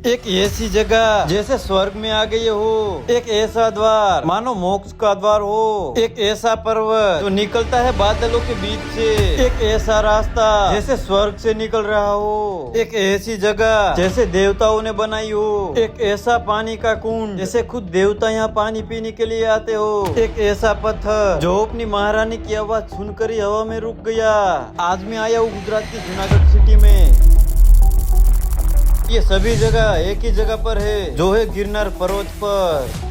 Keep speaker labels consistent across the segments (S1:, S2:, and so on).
S1: एक ऐसी जगह जैसे स्वर्ग में आ गए हो, एक ऐसा द्वार मानो मोक्ष का द्वार हो, एक ऐसा पर्वत जो निकलता है बादलों के बीच से, एक ऐसा रास्ता जैसे स्वर्ग से निकल रहा हो, एक ऐसी जगह जैसे देवताओं ने बनाई हो, एक ऐसा पानी का कुंड जैसे खुद देवता यहाँ पानी पीने के लिए आते हो, एक ऐसा पत्थर जो अपनी महारानी की आवाज सुनकर ही हवा में रुक गया। आज मैं आया हूँ गुजरात की जूनागढ़ सिटी में। ये सभी जगह एक ही जगह पर है जो है गिरनार पर्वत पर।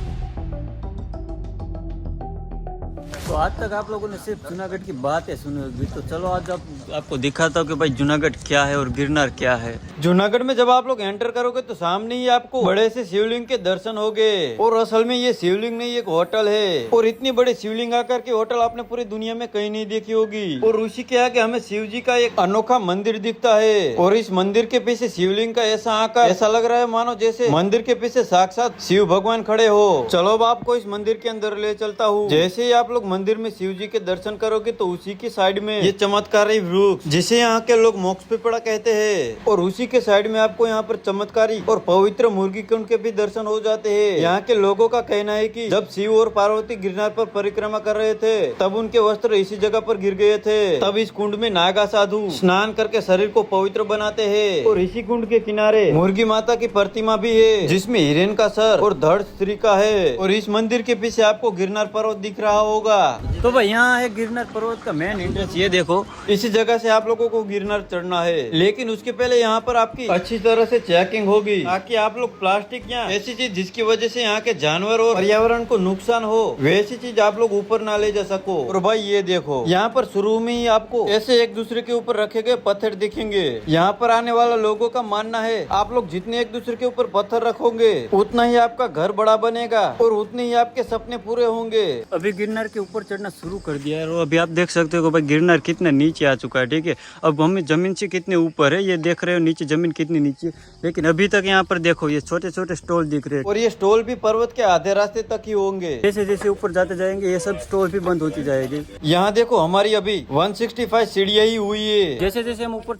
S2: तो आज तक आप लोगों ने सिर्फ जूनागढ़ की बातें सुनी होगी, तो चलो आज आपको दिखाता हूँ कि भाई जूनागढ़ क्या है और गिरनार क्या है।
S1: जूनागढ़ में जब आप लोग एंटर करोगे तो सामने ही आपको बड़े से शिवलिंग के दर्शन होंगे। और असल में ये शिवलिंग नहीं, एक होटल है। और इतनी बड़ी शिवलिंग आकर के होटल आपने पूरी दुनिया में कहीं नहीं देखी होगी। और उसी के आगे हमें शिव जी का एक अनोखा मंदिर दिखता है। और इस मंदिर के पीछे शिवलिंग का ऐसा आकार ऐसा लग रहा है मानो जैसे मंदिर के पीछे साक्षात शिव भगवान खड़े हो। चलो अब आपको इस मंदिर के अंदर ले चलता हूँ। जैसे ही आप लोग मंदिर में शिव जी के दर्शन करोगे तो उसी की साइड में ये चमत्कारी वृक्ष जिसे यहाँ के लोग मोक्ष पिपड़ा कहते हैं, और उसी के साइड में आपको यहाँ पर चमत्कारी और पवित्र मुर्गी कुंड के भी दर्शन हो जाते हैं। यहाँ के लोगों का कहना है कि जब शिव और पार्वती गिरनार पर परिक्रमा कर रहे थे तब उनके वस्त्र इसी जगह पर गिर गए थे। तब इस कुंड में नागा साधु स्नान करके शरीर को पवित्र बनाते हैं। और इसी कुंड के किनारे मुर्गी माता की प्रतिमा भी है जिसमें हिरण का सर और धड़ स्त्री का है। और इस मंदिर के पीछे आपको गिरनार पर्वत दिख रहा होगा।
S2: तो भाई यहाँ है गिरनार पर्वत का मेन इंटरेस्ट। ये देखो,
S1: इसी जगह से आप लोगों को गिरनार चढ़ना है, लेकिन उसके पहले यहाँ पर आपकी अच्छी तरह से चेकिंग होगी ताकि आप लोग प्लास्टिक या ऐसी चीज जिसकी वजह से यहाँ के जानवर और पर्यावरण को नुकसान हो वैसी चीज आप लोग ऊपर ना ले जा सको। और भाई ये देखो, यहाँ पर शुरू में ही आपको ऐसे एक दूसरे के ऊपर रखे गए पत्थर दिखेंगे। यहाँ पर आने वाला लोगों का मानना है आप लोग जितने एक दूसरे के ऊपर पत्थर रखोगे उतना ही आपका घर बड़ा बनेगा और उतने ही आपके सपने पूरे होंगे।
S2: अभी गिरनार के ऊपर चढ़ना शुरू कर दिया है और अभी आप देख सकते हो भाई गिरनार कितना नीचे आ चुका है। ठीक है, अब हमें जमीन से कितने ऊपर है ये देख रहे हो, नीचे जमीन कितनी नीचे, लेकिन अभी तक यहाँ पर देखो ये छोटे छोटे स्टॉल दिख रहे हैं।
S1: और ये स्टॉल भी पर्वत के आधे रास्ते तक ही होंगे।
S2: जैसे जैसे ऊपर जाते जाएंगे ये सब स्टॉल भी बंद होती जाएगी।
S1: यहाँ देखो हमारी अभी 165 सीढ़ियाँ ही हुई है।
S2: जैसे जैसे हम ऊपर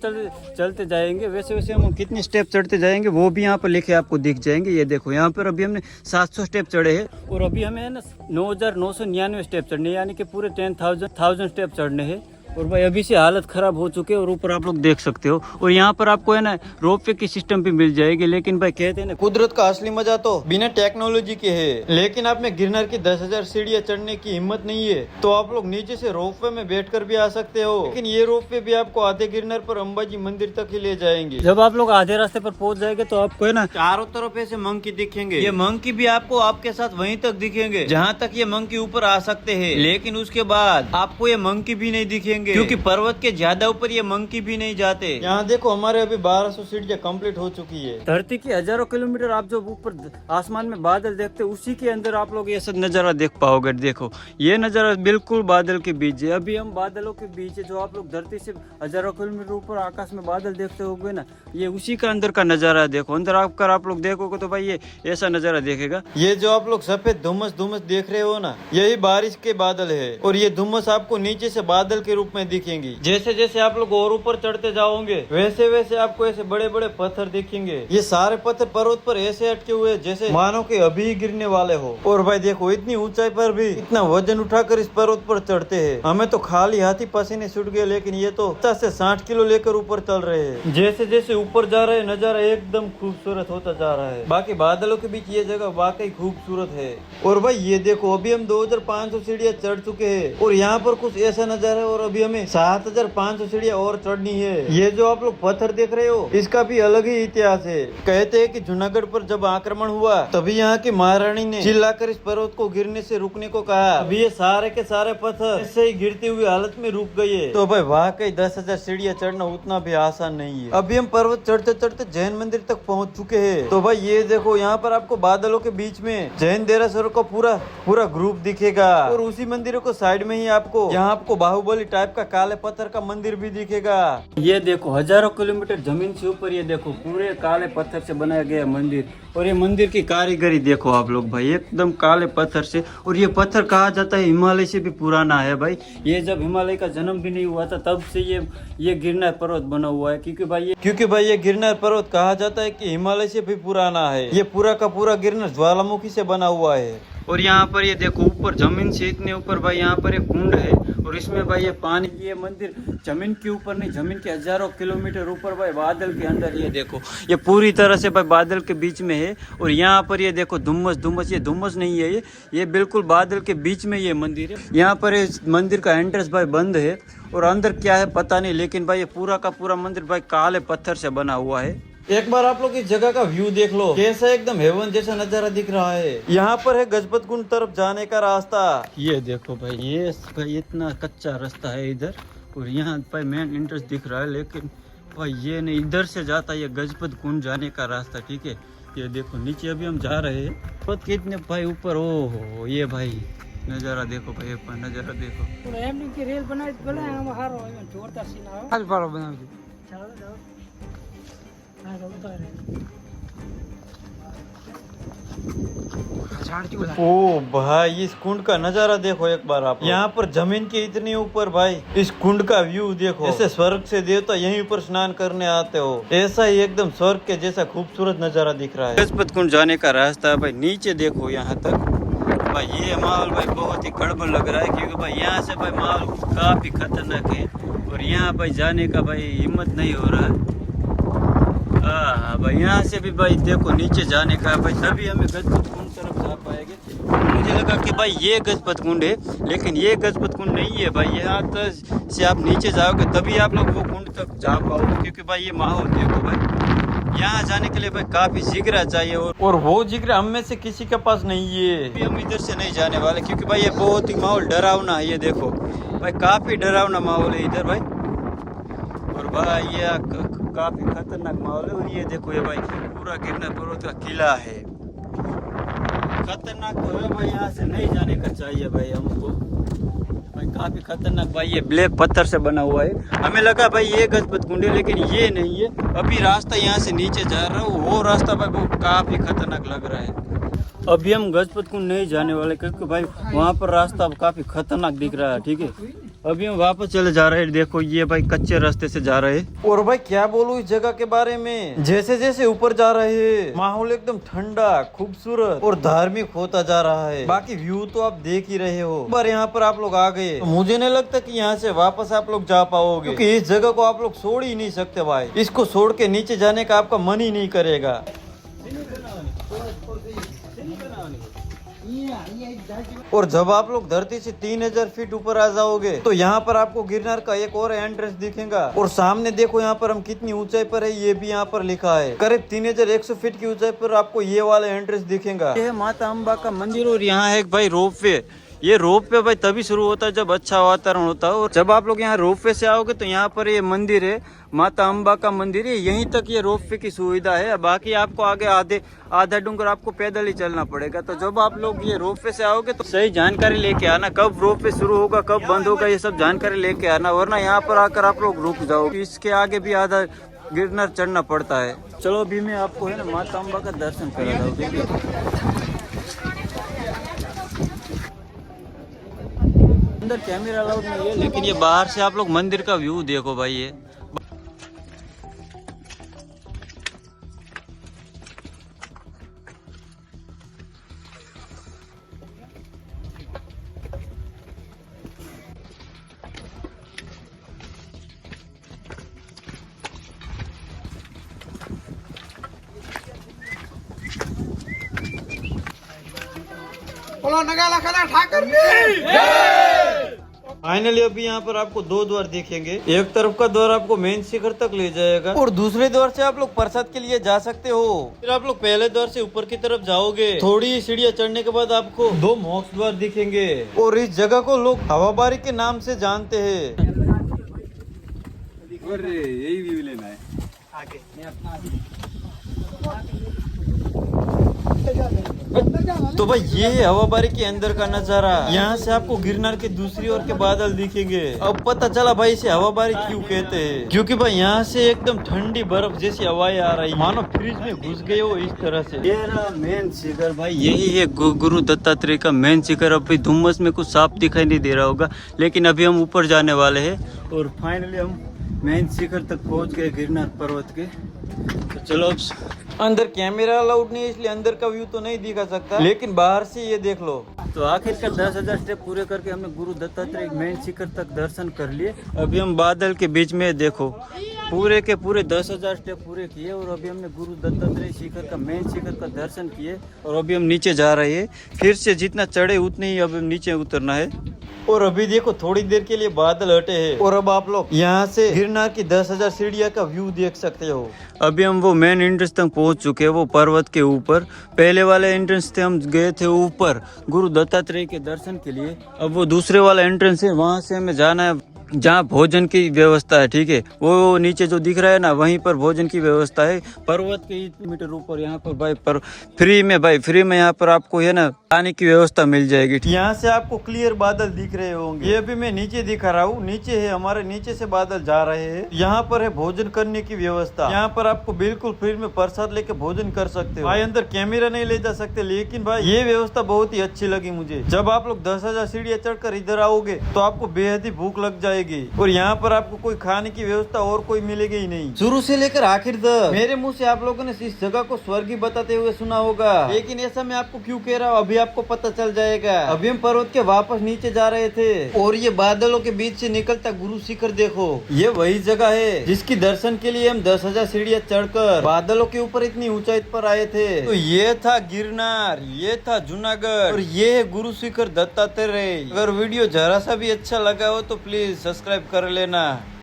S2: चलते जाएंगे वैसे वैसे हम कितने स्टेप चढ़ते जाएंगे वो भी यहाँ पर लिखे आपको दिख जाएंगे। ये देखो यहाँ पर अभी हमने 700 स्टेप चढ़े हैं और अभी हमें है ना 9,999 स्टेप चढ़ने, यानी कि पूरे 10,000 स्टेप चढ़ने हैं। और भाई अभी से हालत खराब हो चुके हैं और ऊपर आप लोग देख सकते हो। और यहाँ पर आपको है ना रोपवे की सिस्टम भी मिल जाएगी, लेकिन भाई कहते हैं ना
S1: कुदरत का असली मजा तो बिना टेक्नोलॉजी के है। लेकिन आप में गिरनार की 10,000 सीढ़ियाँ चढ़ने की हिम्मत नहीं है तो आप लोग नीचे से रोपवे में बैठकर भी आ सकते हो। लेकिन ये रोपवे भी आपको आधे गिरनार पर अंबाजी मंदिर तक ही ले जाएंगे।
S2: जब आप लोग आधे रास्ते पर पहुंच जाएंगे तो आपको है ना
S1: चारों तरफ ऐसे मंकी दिखेंगे। ये मंकी भी आपको आपके साथ वहीं तक दिखेंगे जहाँ तक ये मंकी ऊपर आ सकते हैं, लेकिन उसके बाद आपको ये मंकी भी नहीं दिखेंगे क्योंकि पर्वत के ज्यादा ऊपर ये मंकी भी नहीं जाते। यहाँ देखो हमारे अभी 1200 सीढ़ियाँ कंप्लीट हो चुकी है।
S2: धरती के हजारों किलोमीटर आप जो ऊपर आसमान में बादल देखते हैं उसी के अंदर आप लोग ये सब नजारा देख पाओगे। देखो ये नजारा बिल्कुल बादल के बीच है। अभी हम बादलों के बीच है, जो आप लोग धरती से हजारों किलोमीटर ऊपर आकाश में बादल देखते होगे ना, ये उसी का अंदर का नजारा। देखो अंदर आकर आप लोग देखोगे तो भाई ये ऐसा नजारा देखेगा।
S1: ये जो आप लोग सफेद धुम्मस देख रहे हो ना, यही बारिश के बादल है। और ये धुम्मस आपको नीचे से बादल के रूप में दिखेंगे। जैसे जैसे आप लोग और ऊपर चढ़ते जाओगे वैसे वैसे आपको ऐसे बड़े बड़े पत्थर दिखेंगे। ये सारे पत्थर पर्वत पर ऐसे अटके हुए जैसे मानो कि अभी गिरने वाले हो। और भाई देखो इतनी ऊंचाई पर भी इतना वजन उठाकर इस पर्वत पर चढ़ते हैं। हमें तो खाली हाथी पसीने छूट गए, लेकिन ये तो 50 से 60 किलो लेकर ऊपर चल रहे हैं। जैसे जैसे ऊपर जा रहे नजारा एकदम खूबसूरत होता जा रहा है। बाकी बादलों के बीच ये जगह वाकई खूबसूरत है। और भाई ये देखो अभी हम 2500 सीढ़ियाँ चढ़ चुके हैं और यहाँ पर कुछ ऐसा नजारा है और अभी हमें 7,500 सीढ़ियाँ और चढ़नी है। ये जो आप लोग पत्थर देख रहे हो इसका भी अलग ही इतिहास है। कहते हैं कि जूनागढ़ पर जब आक्रमण हुआ तभी यहाँ की महारानी ने चिल्लाकर इस पर्वत को गिरने से रुकने को कहा। अभी ये सारे के सारे पत्थर ऐसे ही गिरती हुई हालत में रुक गए। तो भाई वाकई 10,000 सीढ़ियाँ चढ़ना उतना भी आसान नहीं है। अभी हम पर्वत चढ़ते चढ़ते जैन मंदिर तक पहुँच चुके हैं। तो भाई ये देखो यहाँ पर आपको बादलों के बीच में जैन देरासरों का पूरा ग्रुप दिखेगा। और उसी मंदिरों को साइड में ही आपको यहाँ आपको बाहुबली टाइप आपका काले पत्थर का मंदिर भी दिखेगा।
S2: ये देखो हजारों किलोमीटर जमीन से ऊपर ये देखो पूरे काले पत्थर से बनाया गया मंदिर। और ये मंदिर की कारीगरी देखो आप लोग भाई, एकदम काले पत्थर से। और ये पत्थर कहा जाता है हिमालय से भी पुराना है भाई। ये जब हिमालय का जन्म भी नहीं हुआ था तब से ये गिरनार पर्वत बना हुआ है। क्योंकि भाई
S1: ये गिरनार पर्वत कहा जाता है कि हिमालय से भी पुराना है। ये पूरा का पूरा गिरनार ज्वालामुखी से बना हुआ है।
S2: और यहाँ पर ये देखो ऊपर जमीन से इतने ऊपर भाई यहाँ पर एक कुंड है। और इसमें भाई ये पानी, ये मंदिर जमीन के ऊपर नहीं, जमीन के हजारों किलोमीटर ऊपर भाई बादल के अंदर। ये देखो ये पूरी तरह से भाई बादल के बीच में है। और यहाँ पर ये देखो धुम्मस, ये धुम्मस नहीं है, ये बिल्कुल बादल के बीच में ये मंदिर है। यहाँ पर इस मंदिर का एंट्रेंस भाई बंद है और अंदर क्या है पता नहीं, लेकिन भाई ये पूरा का पूरा मंदिर भाई काले पत्थर से बना हुआ है।
S1: एक बार आप लोग इस जगह का व्यू देख लो, कैसा एकदम हेवन जैसा नजारा दिख रहा है। यहाँ पर है गजपत कुंड तरफ जाने का रास्ता।
S2: ये देखो भाई, ये भाई इतना कच्चा रास्ता है इधर। और यहाँ भाई मेन एंट्रेंस दिख रहा है, लेकिन भाई ये नहीं, इधर से जाता है ये गजपत कुंड जाने का रास्ता। ठीक है, ये देखो नीचे अभी हम जा रहे हैं। बहुत कितने भाई ऊपर, ओ हो ये भाई नजारा देखो भाई, नजारा देखो।
S3: रेल बनाए जोरदार
S1: ओ भाई इस कुंड का नजारा देखो एक बार आप। यहाँ पर जमीन के इतने ऊपर भाई इस कुंड का व्यू देखो, जैसे स्वर्ग से देवता यहीं पर स्नान करने आते हो। ऐसा ही एकदम स्वर्ग के जैसा खूबसूरत नजारा दिख रहा है।
S2: गजपत कुंड जाने का रास्ता है भाई, नीचे देखो यहाँ तक भाई। ये माहौल भाई बहुत ही गड़बड़ लग रहा है, क्योंकि भाई यहाँ से भाई माहौल काफी खतरनाक है। और यहाँ भाई जाने का भाई हिम्मत नहीं हो रहा है। हाँ भाई यहाँ से भी भाई देखो नीचे जाने का भाई, तभी हमें गजपत कुंड तरफ जा पाएंगे। मुझे लगा कि भाई ये गजपत कुंड है, लेकिन ये गजपत कुंड नहीं है भाई। यहाँ तक से आप नीचे जाओगे तभी आप लोग वो कुंड तक जा पाओगे। क्योंकि भाई ये माहौल देखो भाई, यहाँ जाने के लिए भाई काफी जिगरा चाहिए।
S1: और वो जिगरा हम में से किसी के पास नहीं है।
S2: अभी हम इधर से नहीं जाने वाले, क्योंकि भाई ये बहुत ही माहौल डरावना है। ये देखो भाई काफी डरावना माहौल है इधर भाई। और भाई ये काफी खतरनाक माहौल है। और ये देखो ये भाई पूरा गिरनार पर्वत का किला है। खतरनाक तो है भाई, यहाँ से नहीं जाने का चाहिए भाई हमको भाई, काफी खतरनाक भाई। ये ब्लैक पत्थर से बना हुआ है। हमें लगा भाई ये गजपत कुंड है, लेकिन ये नहीं है। अभी रास्ता यहाँ से नीचे जा रहा हूँ, वो रास्ता भाई वो काफी खतरनाक लग रहा है। अभी हम गजपत कुंड नहीं जाने वाले, क्योंकि भाई वहाँ पर रास्ता काफी खतरनाक दिख रहा है। ठीक है, अभी हम वापस चले जा रहे हैं। देखो ये भाई कच्चे रास्ते से जा रहे हैं।
S1: और भाई क्या बोलूं इस जगह के बारे में, जैसे जैसे ऊपर जा रहे हैं माहौल एकदम ठंडा, खूबसूरत और धार्मिक होता जा रहा है। बाकी व्यू तो आप देख ही रहे हो। पर यहाँ पर आप लोग आ गए तो मुझे नहीं लगता कि यहाँ से वापस आप लोग जा पाओगे, क्योंकि इस जगह को आप लोग छोड़ ही नहीं सकते भाई। इसको छोड़ के नीचे जाने का आपका मन ही नहीं करेगा। और जब आप लोग धरती से 3000 फीट ऊपर आ जाओगे तो यहाँ पर आपको गिरनार का एक और एंट्रेंस दिखेगा। और सामने देखो यहाँ पर हम कितनी ऊंचाई पर है, ये भी यहाँ पर लिखा है। करीब 3100 फीट की ऊंचाई पर आपको ये वाला एंट्रेंस दिखेगा।
S2: ये माता अम्बा का मंदिर। और यहाँ है भाई रोप वे। ये रोप वे भाई तभी शुरू होता है जब अच्छा वातावरण होता है। और जब आप लोग यहाँ रोप वे से आओगे तो यहाँ पर ये मंदिर है, माता अम्बा का मंदिर है। यहीं तक ये रोप वे की सुविधा है। बाकी आपको आगे आधा डूंगर आपको पैदल ही चलना पड़ेगा। तो जब आप लोग ये रोप वे से आओगे तो सही जानकारी लेके आना, कब रोप वे शुरू होगा, कब बंद होगा, ये सब जानकारी लेके आना, वरना यहाँ पर आकर आप लोग रुक जाओगे। इसके आगे भी आधा गिरनार चढ़ना पड़ता है। चलो अभी मैं आपको है ना माता अम्बा का दर्शन करा दूँ। अंदर कैमरा अलाउड नहीं है, लेकिन ये बाहर से आप लोग मंदिर का व्यू देखो भाई। ये
S1: फाइनली अभी यहाँ पर आपको दो द्वार दिखेंगे। एक तरफ का द्वार आपको मेन शिखर तक ले जाएगा और दूसरे द्वार से आप लोग प्रसाद के लिए जा सकते हो। फिर आप लोग पहले द्वार से ऊपर की तरफ जाओगे, थोड़ी सीढ़ियाँ चढ़ने के बाद आपको दो मोक्ष द्वार दिखेंगे। और इस जगह को लोग हवाबारी के नाम से जानते हैं।
S2: यही व्यू लेना है आगे।
S1: तो भाई ये है हवाबारी के अंदर का नजारा। यहाँ से आपको गिरनार के दूसरी ओर के बादल दिखेंगे। अब पता चला भाई इसे हवाबारी क्यों कहते हैं, क्योंकि भाई यहाँ से एकदम ठंडी बर्फ जैसी हवाएं आ रही, मानो फ्रिज में घुस गए हो इस तरह से।
S2: ये रहा मेन शिखर भाई, यही है गुरु दत्तात्रेय का मेन शिखर। अभी धुम्मस में कुछ साफ दिखाई नहीं दे रहा होगा, लेकिन अभी हम ऊपर जाने वाले हैं और फाइनली हम मेन शिखर तक पहुंच गए गिरनार पर्वत के। तो चलो अब
S1: अंदर कैमरा अलाउड नहीं है, इसलिए अंदर का व्यू तो नहीं दिखा सकता, लेकिन बाहर से ये देख लो।
S2: तो आखिरकार 10,000 स्टेप पूरे करके हमने गुरु दत्तात्रेय मेन शिखर तक दर्शन कर लिए। अभी हम बादल के बीच में देखो पूरे के पूरे 10,000 स्टेप पूरे किए और अभी हमने गुरु दत्तात्रेय शिखर का मेन शिखर का दर्शन किए और अभी हम नीचे जा रहे हैं। फिर से जितना चढ़े उतने ही अब नीचे उतरना है।
S1: और अभी देखो थोड़ी देर के लिए बादल हटे हैं और अब आप लोग यहाँ से गिरनार की 10,000 सीढ़ियाँ का व्यू देख सकते हो।
S2: अभी हम वो मेन एंट्रेंस तक पहुंच चुके हैं, वो पर्वत के ऊपर। पहले वाले एंट्रेंस थे, हम गए थे ऊपर गुरु दत्तात्रेय के दर्शन के लिए। अब वो दूसरे वाला एंट्रेंस है, वहां से हमें जाना है जहाँ भोजन की व्यवस्था है। ठीक है, वो नीचे जो दिख रहा है ना, वहीं पर भोजन की व्यवस्था है। पर्वत के 1 मीटर ऊपर यहाँ पर भाई पर फ्री में यहाँ पर आपको है ना खाने की व्यवस्था मिल जाएगी।
S1: यहाँ से आपको क्लियर बादल दिख रहे होंगे। ये अभी मैं नीचे दिखा रहा हूँ, नीचे है हमारे, नीचे से बादल जा रहे हैं। यहाँ पर है भोजन करने की व्यवस्था। यहाँ पर आपको बिल्कुल फ्री में प्रसाद लेके भोजन कर सकते हो। भाई अंदर कैमरा नहीं ले जा सकते, लेकिन भाई ये व्यवस्था बहुत ही अच्छी लगी मुझे। जब आप लोग 10,000 सीढ़ियाँ चढ़कर इधर आओगे तो आपको बेहद ही भूख लग जाएगी और यहाँ पर आपको कोई खाने की व्यवस्था और कोई मिलेगी ही नहीं। शुरू से लेकर आखिर तक मेरे मुंह से आप लोगों ने इस जगह को स्वर्ग ही बताते हुए सुना होगा, लेकिन ऐसा मैं आपको क्यों कह रहा हूँ अभी आपको पता चल जाएगा। अभी हम पर्वत के वापस नीचे जा रहे थे और ये बादलों के बीच से निकलता गुरु शिखर देखो, ये वही जगह है जिसकी दर्शन के लिए हम 10,000 सीढ़ियाँ चढ़कर बादलों के ऊपर इतनी ऊंचाई पर आए थे। तो ये था गिरनार, ये था जूनागढ़ और ये है गुरु शिखर दत्तात्रेय। अगर वीडियो जरा सा भी अच्छा लगा हो तो प्लीज सब्सक्राइब कर लेना।